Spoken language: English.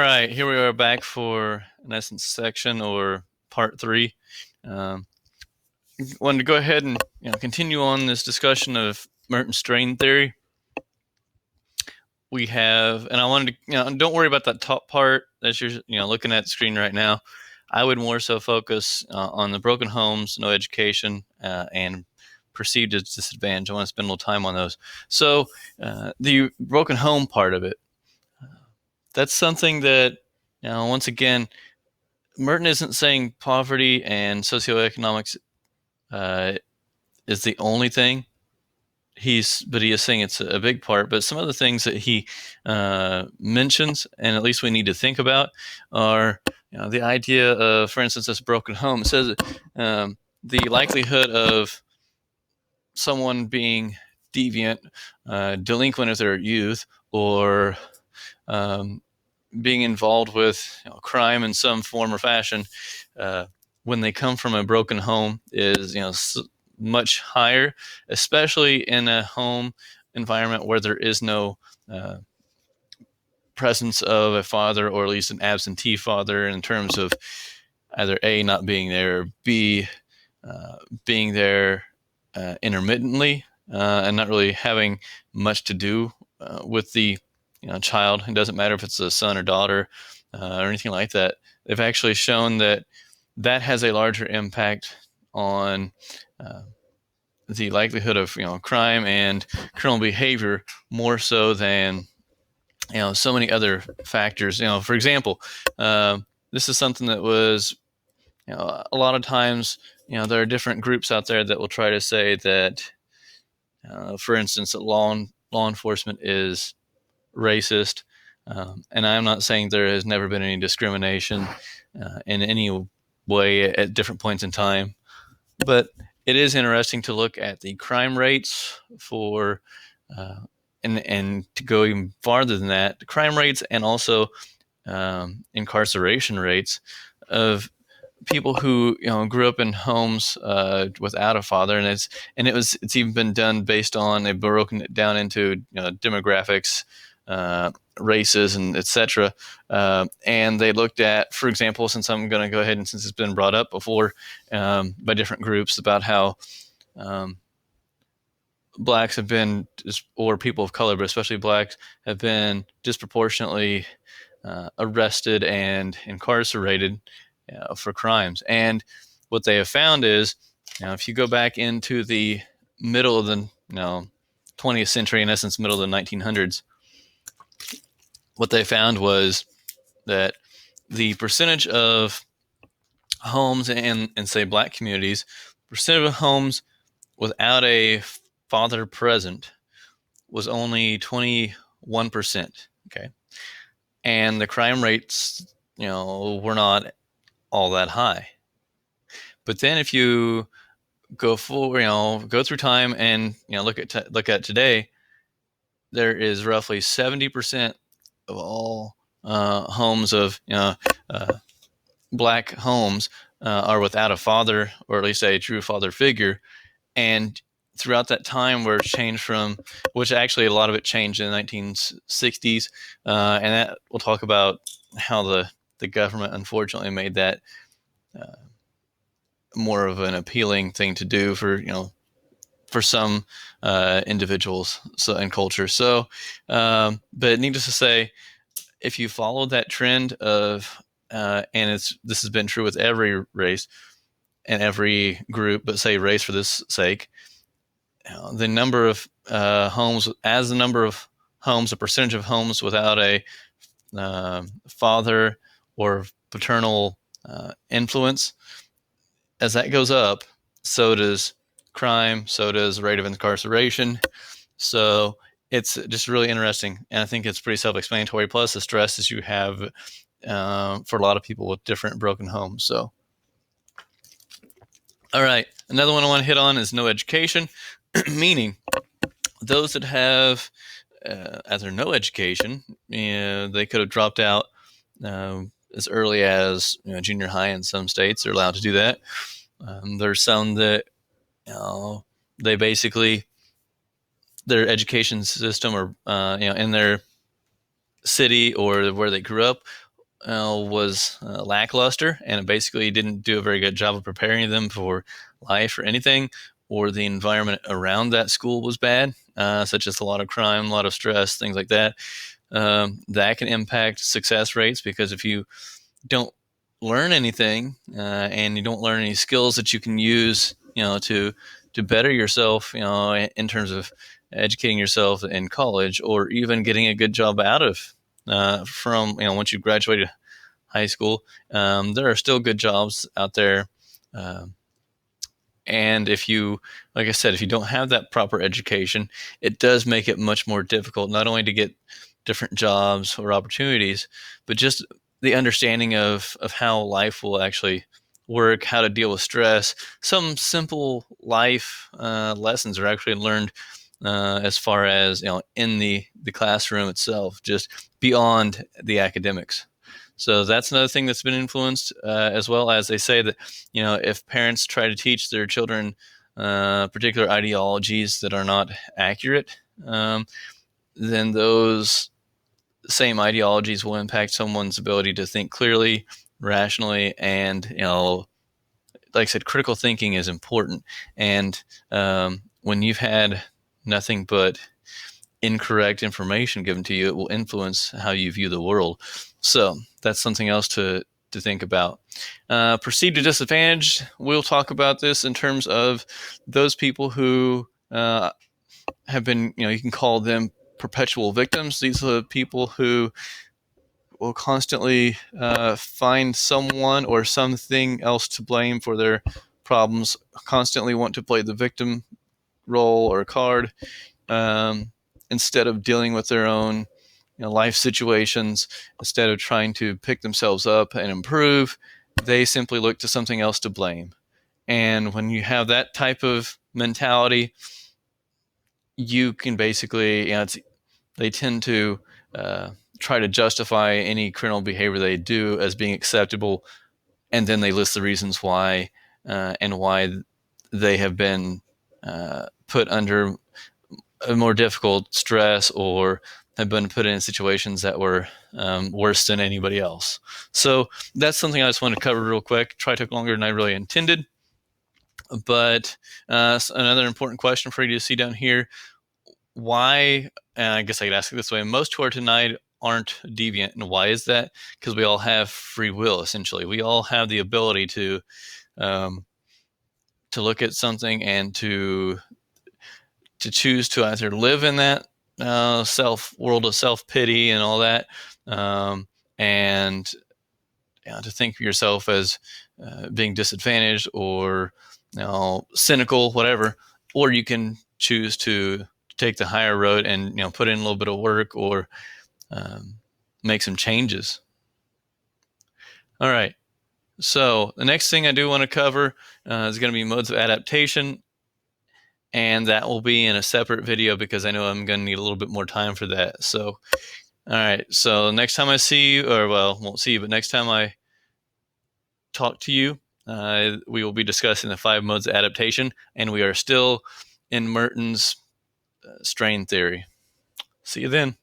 right, here we are back for an essence section or part three. Um, Wanted to go ahead and continue on this discussion of Merton strain theory. We have, and I wanted to, don't worry about that top part that you're, looking at the screen right now. I would more so focus on the broken homes, no education, and perceived as disadvantage. I want to spend a little time on those. So the broken home part of it, that's something that, once again, Merton isn't saying poverty and socioeconomics is the only thing. But he is saying it's a big part. But some of the things that he mentions, and at least we need to think about, are the idea of, for instance, this broken home. It says the likelihood of someone being deviant, delinquent as their youth, or being involved with crime in some form or fashion when they come from a broken home is much higher, especially in a home environment where there is no presence of a father, or at least an absentee father, in terms of either A, not being there, or B, being there intermittently and not really having much to do with the child. It doesn't matter if it's a son or daughter or anything like that. They've actually shown that has a larger impact on the likelihood of crime and criminal behavior, more so than so many other factors. For example, this is something that was a lot of times there are different groups out there that will try to say that for instance, that law enforcement is racist. And I'm not saying there has never been any discrimination in any way at different points in time, but it is interesting to look at the crime rates for, and to go even farther than that, the crime rates and also incarceration rates of people who grew up in homes without a father, and it's even been done based on, they've broken it down into demographics, races, and etc. And they looked at, for example, since I'm going to go ahead and since it's been brought up before by different groups about how blacks have been, or people of color, but especially blacks, have been disproportionately arrested and incarcerated for crimes. And what they have found is, if you go back into the middle of the 20th century, in essence, middle of the 1900s, what they found was that the percentage of homes in say black communities, percentage of homes without a father present was only 21%. Okay. And the crime rates, were not all that high. But then if you go through time and look at today, there is roughly 70% of all homes of black homes are without a father, or at least a true father figure. And throughout that time, where it's changed from, which actually a lot of it changed in the 1960s, and that we'll talk about how the government unfortunately made that more of an appealing thing to do for some individuals and culture. So, but needless to say, if you follow that trend of, and this has been true with every race and every group, but say race for this sake, the number of homes, a percentage of homes without a father or paternal influence, as that goes up, so does crime, so does rate of incarceration. So it's just really interesting, and I think it's pretty self-explanatory. Plus, the stresses you have for a lot of people with different broken homes. So, all right, another one I want to hit on is no education, meaning those that have either no education, they could have dropped out as early as junior high. In some states, they're allowed to do that. There's some that they basically, their education system, or in their city or where they grew up, was lackluster, and it basically didn't do a very good job of preparing them for life or anything, or the environment around that school was bad, such as a lot of crime, a lot of stress, things like that. That can impact success rates, because if you don't learn anything and you don't learn any skills that you can use, to better yourself, in terms of educating yourself in college, or even getting a good job out of from once you graduated high school, there are still good jobs out there. Um, and if you, like I said, if you don't have that proper education, it does make it much more difficult, not only to get different jobs or opportunities, but just the understanding of how life will actually work, how to deal with stress. Some simple life lessons are actually learned as far as in the classroom itself, just beyond the academics. So that's another thing that's been influenced, as well as they say that if parents try to teach their children particular ideologies that are not accurate, then those same ideologies will impact someone's ability to think clearly, rationally, and like I said, critical thinking is important. And when you've had nothing but incorrect information given to you, it will influence how you view the world. So that's something else to think about. Perceived to disadvantage, we'll talk about this in terms of those people who have been, you can call them perpetual victims. These are the people who will constantly find someone or something else to blame for their problems, constantly want to play the victim role or card, um, instead of dealing with their own life situations. Instead of trying to pick themselves up and improve, they simply look to something else to blame. And when you have that type of mentality, you can basically, they tend to uh, try to justify any criminal behavior they do as being acceptable, and then they list the reasons why, and why they have been put under a more difficult stress, or have been put in situations that were worse than anybody else. So that's something I just wanted to cover real quick. Try took longer than I really intended, but another important question for you to see down here: why? And I guess I could ask it this way: most who are tonight aren't deviant, and why is that? Because we all have free will. Essentially, we all have the ability um, to look at something and to choose to either live in that self world of self pity and all that, and to think of yourself as being disadvantaged, or cynical, whatever, or you can choose to take the higher road and put in a little bit of work, or um, make some changes. All right. So the next thing I do want to cover is going to be modes of adaptation, and that will be in a separate video because I know I'm going to need a little bit more time for that. So, all right. So next time I see you, or well, won't see you, but next time I talk to you, we will be discussing the 5 modes of adaptation, and we are still in Merton's strain theory. See you then.